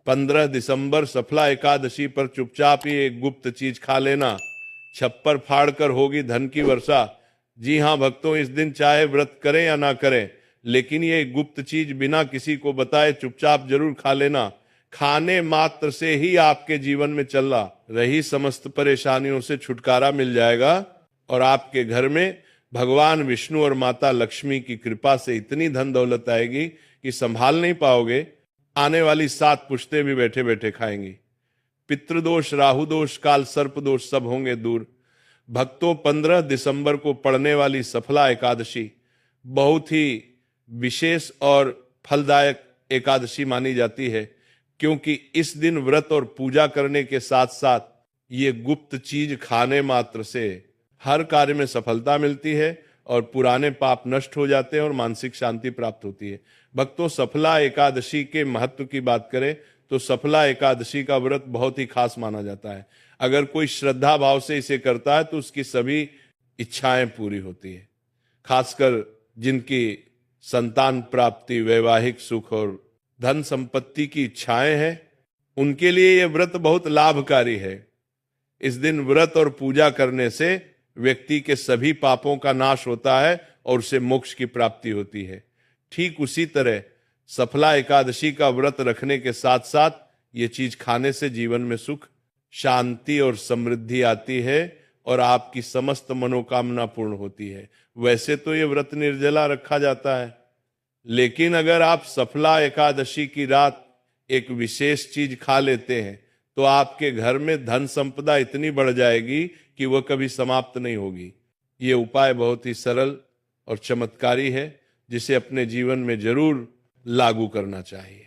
15 दिसंबर सफला एकादशी पर चुपचाप ही एक गुप्त चीज खा लेना, छप्पर फाड़ कर होगी धन की वर्षा। जी हाँ भक्तों, इस दिन चाहे व्रत करें या ना करें, लेकिन ये गुप्त चीज बिना किसी को बताए चुपचाप जरूर खा लेना। खाने मात्र से ही आपके जीवन में चल रही समस्त परेशानियों से छुटकारा मिल जाएगा और आपके घर में भगवान विष्णु और माता लक्ष्मी की कृपा से इतनी धन दौलत आएगी कि संभाल नहीं पाओगे। आने वाली 7 पुश्तें भी बैठे बैठे खाएंगी। पितृदोष, राहु दोष, काल सर्प दोष सब होंगे दूर। भक्तों, 15 दिसंबर को पड़ने वाली सफला एकादशी बहुत ही विशेष और फलदायक एकादशी मानी जाती है, क्योंकि इस दिन व्रत और पूजा करने के साथ साथ ये गुप्त चीज खाने मात्र से हर कार्य में सफलता मिलती है और पुराने पाप नष्ट हो जाते हैं और मानसिक शांति प्राप्त होती है। भक्तों, सफला एकादशी के महत्व की बात करें तो सफला एकादशी का व्रत बहुत ही खास माना जाता है। अगर कोई श्रद्धा भाव से इसे करता है तो उसकी सभी इच्छाएं पूरी होती है। खासकर जिनकी संतान प्राप्ति, वैवाहिक सुख और धन संपत्ति की इच्छाएं हैं, उनके लिए यह व्रत बहुत लाभकारी है। इस दिन व्रत और पूजा करने से व्यक्ति के सभी पापों का नाश होता है और उसे मोक्ष की प्राप्ति होती है। ठीक उसी तरह सफला एकादशी का व्रत रखने के साथ साथ ये चीज खाने से जीवन में सुख, शांति और समृद्धि आती है और आपकी समस्त मनोकामना पूर्ण होती है। वैसे तो ये व्रत निर्जला रखा जाता है, लेकिन अगर आप सफला एकादशी की रात एक विशेष चीज खा लेते हैं तो आपके घर में धन संपदा इतनी बढ़ जाएगी कि वह कभी समाप्त नहीं होगी। ये उपाय बहुत ही सरल और चमत्कारी है, जिसे अपने जीवन में जरूर लागू करना चाहिए।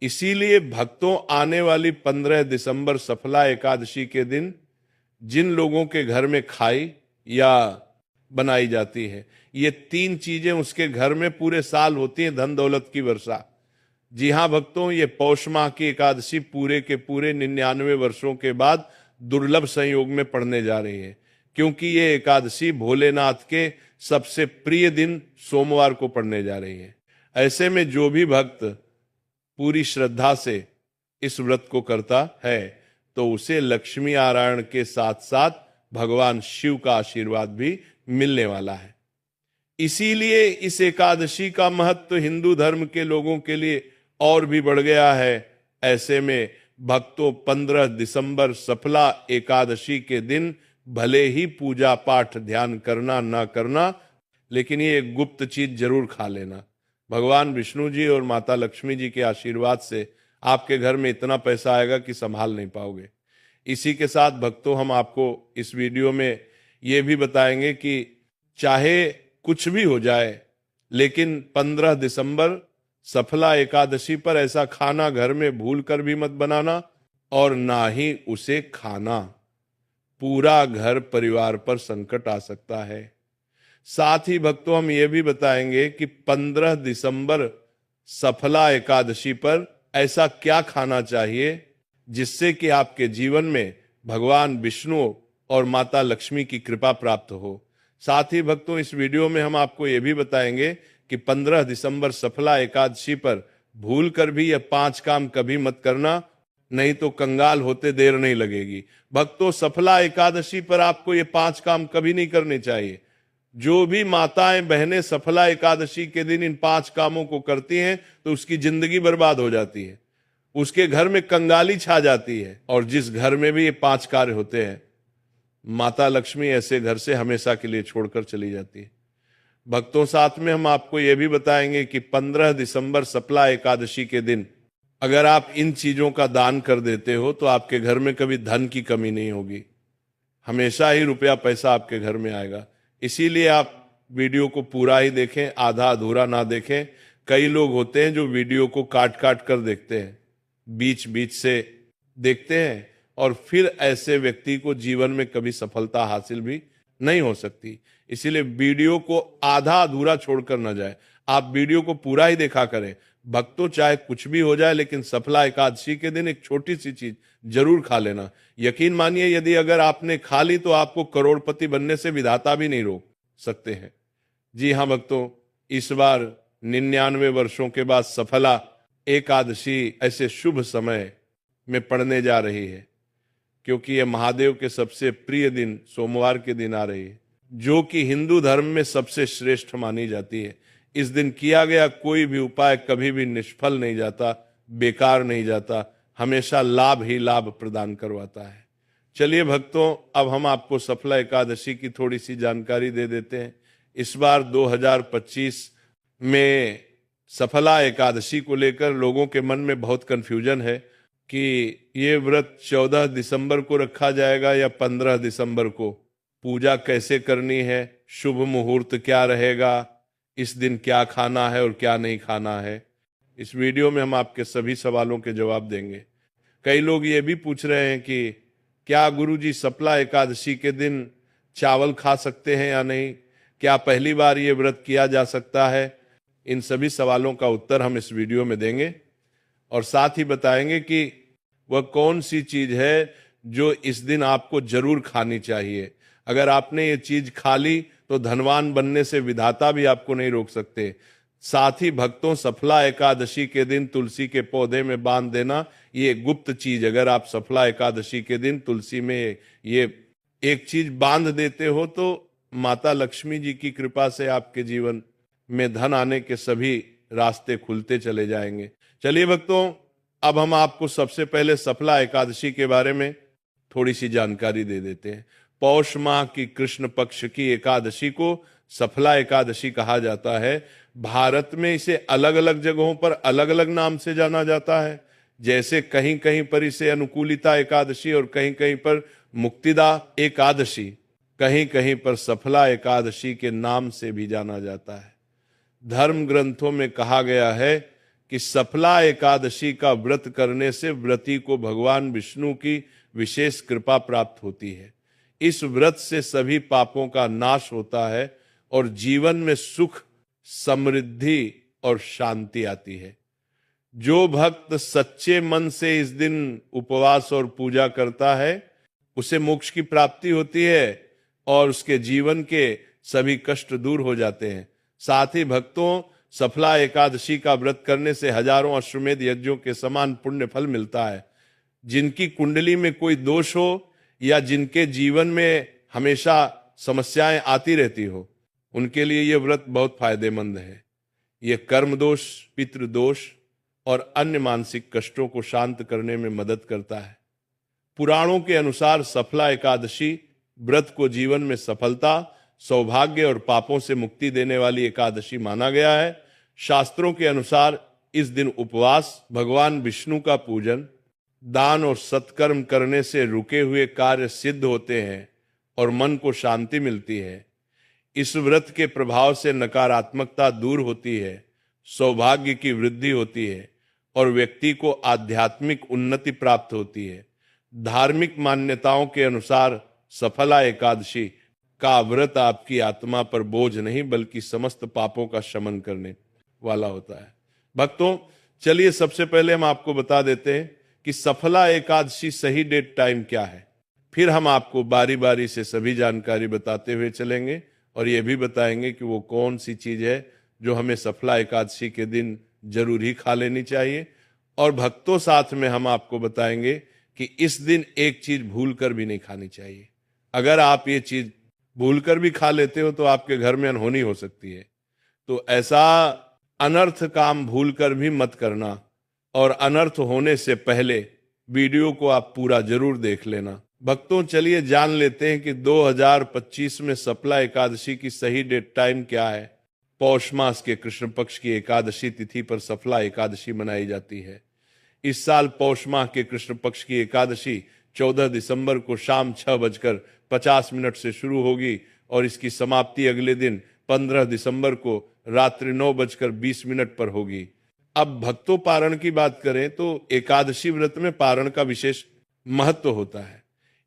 इसीलिए भक्तों, आने वाली 15 दिसंबर सफला एकादशी के दिन जिन लोगों के घर में खाई या बनाई जाती है, ये 3 चीजें उसके घर में पूरे साल होती हैं, धन दौलत की वर्षा। जी हाँ भक्तों, ये पौष माह की एकादशी पूरे के पूरे 99 वर्षों के बाद दुर्लभ संयोग में पड़ने जा रही है, क्योंकि ये एकादशी भोलेनाथ के सबसे प्रिय दिन सोमवार को पड़ने जा रही है। ऐसे में जो भी भक्त पूरी श्रद्धा से इस व्रत को करता है तो उसे लक्ष्मी नारायण के साथ साथ भगवान शिव का आशीर्वाद भी मिलने वाला है। इसीलिए इस एकादशी का महत्व हिंदू धर्म के लोगों के लिए और भी बढ़ गया है। ऐसे में भक्तों, 15 दिसंबर सफला एकादशी के दिन भले ही पूजा पाठ ध्यान करना ना करना, लेकिन ये गुप्त चीज जरूर खा लेना। भगवान विष्णु जी और माता लक्ष्मी जी के आशीर्वाद से आपके घर में इतना पैसा आएगा कि संभाल नहीं पाओगे। इसी के साथ भक्तों, हम आपको इस वीडियो में ये भी बताएंगे कि चाहे कुछ भी हो जाए, लेकिन 15 दिसंबर सफला एकादशी पर ऐसा खाना घर में भूल कर भी मत बनाना और ना ही उसे खाना। पूरा घर परिवार पर संकट आ सकता है। साथ ही भक्तों, हम ये भी बताएंगे कि 15 दिसंबर सफला एकादशी पर ऐसा क्या खाना चाहिए जिससे कि आपके जीवन में भगवान विष्णु और माता लक्ष्मी की कृपा प्राप्त हो। साथ ही भक्तों, इस वीडियो में हम आपको ये भी बताएंगे कि 15 दिसंबर सफला एकादशी पर भूल कर भी यह 5 काम कभी मत करना, नहीं तो कंगाल होते देर नहीं लगेगी। भक्तों, सफला एकादशी पर आपको ये 5 काम कभी नहीं करने चाहिए। जो भी माताएं बहनें सफला एकादशी के दिन इन 5 कामों को करती हैं तो उसकी जिंदगी बर्बाद हो जाती है, उसके घर में कंगाली छा जाती है। और जिस घर में भी ये 5 कार्य होते हैं, माता लक्ष्मी ऐसे घर से हमेशा के लिए छोड़कर चली जाती है। भक्तों, साथ में हम आपको यह भी बताएंगे कि 15 दिसंबर सफला एकादशी के दिन अगर आप इन चीजों का दान कर देते हो तो आपके घर में कभी धन की कमी नहीं होगी, हमेशा ही रुपया पैसा आपके घर में आएगा। इसीलिए आप वीडियो को पूरा ही देखें, आधा अधूरा ना देखें। कई लोग होते हैं जो वीडियो को काट काट कर देखते हैं, बीच बीच से देखते हैं, और फिर ऐसे व्यक्ति को जीवन में कभी सफलता हासिल भी नहीं हो सकती। इसीलिए वीडियो को आधा अधूरा छोड़कर न जाए, आप वीडियो को पूरा ही देखा करें। भक्तों, चाहे कुछ भी हो जाए, लेकिन सफला एकादशी के दिन एक छोटी सी चीज जरूर खा लेना। यकीन मानिए, यदि अगर आपने खा ली तो आपको करोड़पति बनने से विधाता भी नहीं रोक सकते हैं। जी हाँ भक्तों, इस बार 99 वर्षों के बाद सफला एकादशी ऐसे शुभ समय में पड़ने जा रही है, क्योंकि यह महादेव के सबसे प्रिय दिन सोमवार के दिन आ रही है, जो कि हिंदू धर्म में सबसे श्रेष्ठ मानी जाती है। इस दिन किया गया कोई भी उपाय कभी भी निष्फल नहीं जाता, बेकार नहीं जाता, हमेशा लाभ ही लाभ प्रदान करवाता है। चलिए भक्तों, अब हम आपको सफला एकादशी की थोड़ी सी जानकारी दे देते हैं। इस बार 2025 में सफला एकादशी को लेकर लोगों के मन में बहुत कंफ्यूजन है कि ये व्रत 14 दिसंबर को रखा जाएगा या 15 दिसंबर को, पूजा कैसे करनी है, शुभ मुहूर्त क्या रहेगा, इस दिन क्या खाना है और क्या नहीं खाना है। इस वीडियो में हम आपके सभी सवालों के जवाब देंगे। कई लोग ये भी पूछ रहे हैं कि क्या गुरुजी सफला एकादशी के दिन चावल खा सकते हैं या नहीं, क्या पहली बार ये व्रत किया जा सकता है। इन सभी सवालों का उत्तर हम इस वीडियो में देंगे और साथ ही बताएंगे कि वह कौन सी चीज है जो इस दिन आपको जरूर खानी चाहिए। अगर आपने ये चीज खा ली तो धनवान बनने से विधाता भी आपको नहीं रोक सकते। साथ ही भक्तों, सफला एकादशी के दिन तुलसी के पौधे में बांध देना ये गुप्त चीज, अगर आप सफला एकादशी के दिन तुलसी में ये एक चीज बांध देते हो तो माता लक्ष्मी जी की कृपा से आपके जीवन में धन आने के सभी रास्ते खुलते चले जाएंगे। चलिए भक्तों, अब हम आपको सबसे पहले सफला एकादशी के बारे में थोड़ी सी जानकारी दे देते हैं। पौष माह की कृष्ण पक्ष की एकादशी को सफला एकादशी कहा जाता है। भारत में इसे अलग अलग जगहों पर अलग अलग नाम से जाना जाता है। जैसे कहीं कहीं पर इसे अनुकूलिता एकादशी और कहीं कहीं पर मुक्तिदा एकादशी, कहीं कहीं पर सफला एकादशी के नाम से भी जाना जाता है। धर्म ग्रंथों में कहा गया है कि सफला एकादशी का व्रत करने से व्रती को भगवान विष्णु की विशेष कृपा प्राप्त होती है। इस व्रत से सभी पापों का नाश होता है और जीवन में सुख, समृद्धि और शांति आती है। जो भक्त सच्चे मन से इस दिन उपवास और पूजा करता है उसे मोक्ष की प्राप्ति होती है और उसके जीवन के सभी कष्ट दूर हो जाते हैं। साथ ही भक्तों, सफला एकादशी का व्रत करने से हजारों अश्वमेध यज्ञों के समान पुण्य फल मिलता है। जिनकी कुंडली में कोई दोष हो या जिनके जीवन में हमेशा समस्याएं आती रहती हो, उनके लिए यह व्रत बहुत फायदेमंद है। यह कर्म दोष, पितृदोष और अन्य मानसिक कष्टों को शांत करने में मदद करता है। पुराणों के अनुसार सफला एकादशी व्रत को जीवन में सफलता, सौभाग्य और पापों से मुक्ति देने वाली एकादशी माना गया है। शास्त्रों के अनुसार इस दिन उपवास, भगवान विष्णु का पूजन, दान और सत्कर्म करने से रुके हुए कार्य सिद्ध होते हैं और मन को शांति मिलती है। इस व्रत के प्रभाव से नकारात्मकता दूर होती है, सौभाग्य की वृद्धि होती है और व्यक्ति को आध्यात्मिक उन्नति प्राप्त होती है। धार्मिक मान्यताओं के अनुसार सफला एकादशी का व्रत आपकी आत्मा पर बोझ नहीं बल्कि समस्त पापों का शमन करने वाला होता है। भक्तों, चलिए सबसे पहले हम आपको बता देते हैं कि सफला एकादशी सही डेट टाइम क्या है। फिर हम आपको बारी बारी से सभी जानकारी बताते हुए चलेंगे और ये भी बताएंगे कि वो कौन सी चीज है जो हमें सफला एकादशी के दिन जरूर ही खा लेनी चाहिए। और भक्तों, साथ में हम आपको बताएंगे कि इस दिन एक चीज भूल कर भी नहीं खानी चाहिए। अगर आप ये चीज भूल कर भी खा लेते हो तो आपके घर में अनहोनी हो सकती है। तो ऐसा अनर्थ काम भूल कर भी मत करना और अनर्थ होने से पहले वीडियो को आप पूरा जरूर देख लेना। भक्तों, चलिए जान लेते हैं कि 2025 में सफला एकादशी की सही डेट टाइम क्या है। पौष मास के कृष्ण पक्ष की एकादशी तिथि पर सफला एकादशी मनाई जाती है। इस साल पौष माह के कृष्ण पक्ष की एकादशी 14 दिसंबर को शाम 6:50 से शुरू होगी और इसकी समाप्ति अगले दिन 15 दिसंबर को रात्रि 9:20 पर होगी। अब भक्तों, पारण की बात करें तो एकादशी व्रत में पारण का विशेष महत्व होता है।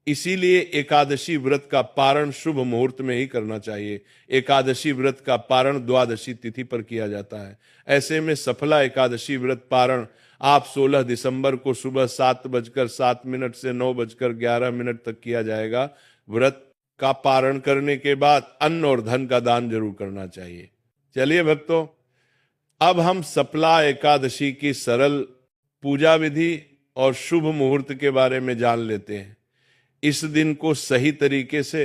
इसीलिए एकादशी व्रत का पारण शुभ मुहूर्त में ही करना चाहिए। एकादशी व्रत का पारण द्वादशी तिथि पर किया जाता है। ऐसे में सफला एकादशी व्रत पारण आप 16 दिसंबर को सुबह 7:07 से 9:11 तक किया जाएगा। व्रत का पारण करने के बाद अन्न और धन का दान जरूर करना चाहिए। चलिए भक्तों, अब हम सप्ला एकादशी की सरल पूजा विधि और शुभ मुहूर्त के बारे में जान लेते हैं। इस दिन को सही तरीके से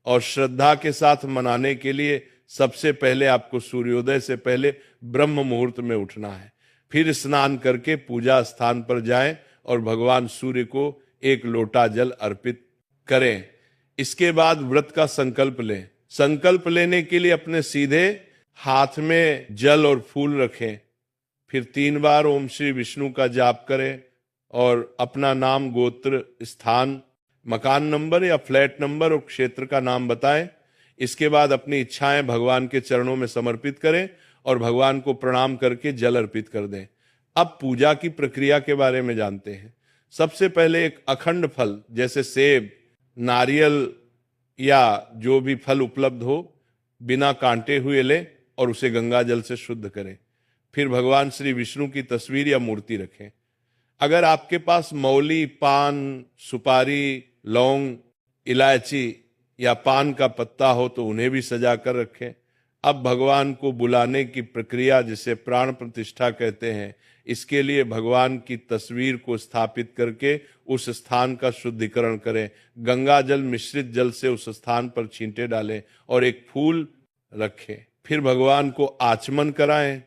और श्रद्धा के साथ मनाने के लिए सबसे पहले आपको सूर्योदय से पहले ब्रह्म मुहूर्त में उठना है। फिर स्नान करके पूजा स्थान पर जाएं और भगवान सूर्य को एक लोटा जल अर्पित करें। इसके बाद व्रत का संकल्प लें। संकल्प लेने के लिए अपने सीधे हाथ में जल और फूल रखें। फिर 3 बार ओम श्री विष्णु का जाप करें और अपना नाम, गोत्र, स्थान, मकान नंबर या फ्लैट नंबर और क्षेत्र का नाम बताएं। इसके बाद अपनी इच्छाएं भगवान के चरणों में समर्पित करें और भगवान को प्रणाम करके जल अर्पित कर दें। अब पूजा की प्रक्रिया के बारे में जानते हैं। सबसे पहले एक अखंड फल जैसे सेब, नारियल या जो भी फल उपलब्ध हो बिना कांटे हुए लें और उसे गंगा जल से शुद्ध करें। फिर भगवान श्री विष्णु की तस्वीर या मूर्ति रखें। अगर आपके पास मौली, पान, सुपारी, लौंग, इलायची या पान का पत्ता हो तो उन्हें भी सजा कर रखें। अब भगवान को बुलाने की प्रक्रिया, जिसे प्राण प्रतिष्ठा कहते हैं, इसके लिए भगवान की तस्वीर को स्थापित करके उस स्थान का शुद्धिकरण करें। गंगा जल मिश्रित जल से उस स्थान पर छींटे डालें और एक फूल रखें। फिर भगवान को आचमन कराएं,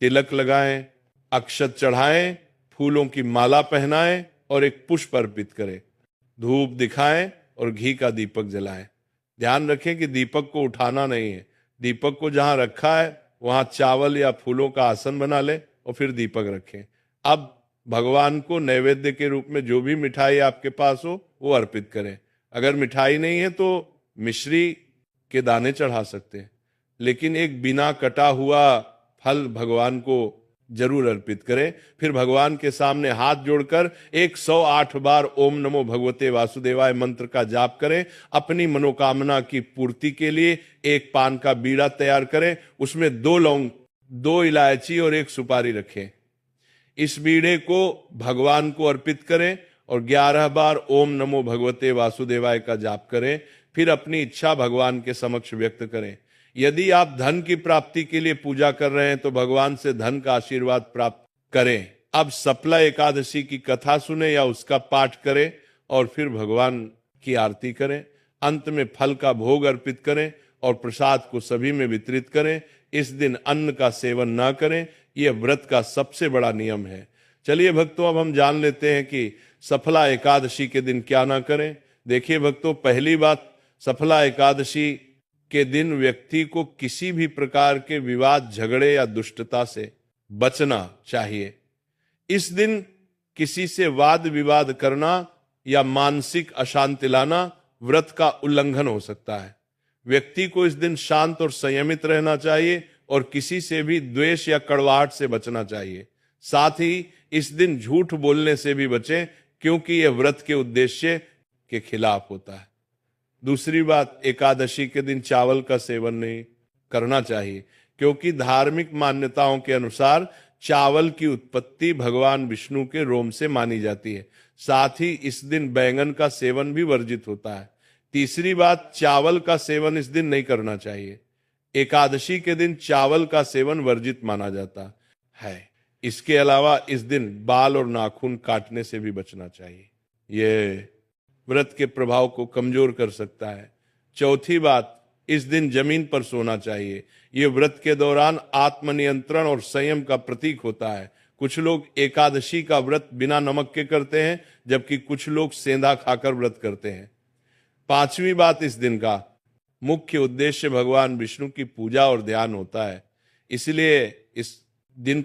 तिलक लगाएं, अक्षत चढ़ाएं, फूलों की माला पहनाएं और एक पुष्प अर्पित करें। धूप दिखाएं और घी का दीपक जलाएं। ध्यान रखें कि दीपक को उठाना नहीं है। दीपक को जहां रखा है वहां चावल या फूलों का आसन बना लें और फिर दीपक रखें। अब भगवान को नैवेद्य के रूप में जो भी मिठाई आपके पास हो वो अर्पित करें। अगर मिठाई नहीं है तो मिश्री के दाने चढ़ा सकते हैं, लेकिन एक बिना कटा हुआ फल भगवान को जरूर अर्पित करें। फिर भगवान के सामने हाथ जोड़कर 108 बार ओम नमो भगवते वासुदेवाय मंत्र का जाप करें। अपनी मनोकामना की पूर्ति के लिए एक पान का बीड़ा तैयार करें, उसमें 2 लौंग, 2 इलायची और 1 सुपारी रखें। इस बीड़े को भगवान को अर्पित करें और 11 बार ओम नमो भगवते वासुदेवाय का जाप करें। फिर अपनी इच्छा भगवान के समक्ष व्यक्त करें। यदि आप धन की प्राप्ति के लिए पूजा कर रहे हैं तो भगवान से धन का आशीर्वाद प्राप्त करें। अब सप्ला एकादशी की कथा सुने या उसका पाठ करें और फिर भगवान की आरती करें। अंत में फल का भोग अर्पित करें और प्रसाद को सभी में वितरित करें। इस दिन अन्न का सेवन ना करें, यह व्रत का सबसे बड़ा नियम है। चलिए भक्तों, अब हम जान लेते हैं कि सफला एकादशी के दिन क्या ना करें। देखिए भक्तों, पहली बात, सफला एकादशी के दिन व्यक्ति को किसी भी प्रकार के विवाद, झगड़े या दुष्टता से बचना चाहिए। इस दिन किसी से वाद विवाद करना या मानसिक अशांति लाना व्रत का उल्लंघन हो सकता है। व्यक्ति को इस दिन शांत और संयमित रहना चाहिए और किसी से भी द्वेष या कड़वाहट से बचना चाहिए। साथ ही इस दिन झूठ बोलने से भी बचें, क्योंकि यह व्रत के उद्देश्य के खिलाफ होता है। दूसरी बात, एकादशी के दिन चावल का सेवन नहीं करना चाहिए, क्योंकि धार्मिक मान्यताओं के अनुसार चावल की उत्पत्ति भगवान विष्णु के रोम से मानी जाती है। साथ ही इस दिन बैंगन का सेवन भी वर्जित होता है। तीसरी बात, चावल का सेवन इस दिन नहीं करना चाहिए। एकादशी के दिन चावल का सेवन वर्जित माना जाता है। इसके अलावा इस दिन बाल और नाखून काटने से भी बचना चाहिए, ये व्रत के प्रभाव को कमजोर कर सकता है। चौथी बात, इस दिन जमीन पर सोना चाहिए। यह व्रत के दौरान आत्मनियंत्रण और संयम का प्रतीक होता है। कुछ लोग एकादशी का व्रत बिना नमक के करते हैं, जबकि कुछ लोग सेंधा खाकर व्रत करते हैं। पांचवी बात, इस दिन का मुख्य उद्देश्य भगवान विष्णु की पूजा और ध्यान होता है, इसलिए इस दिन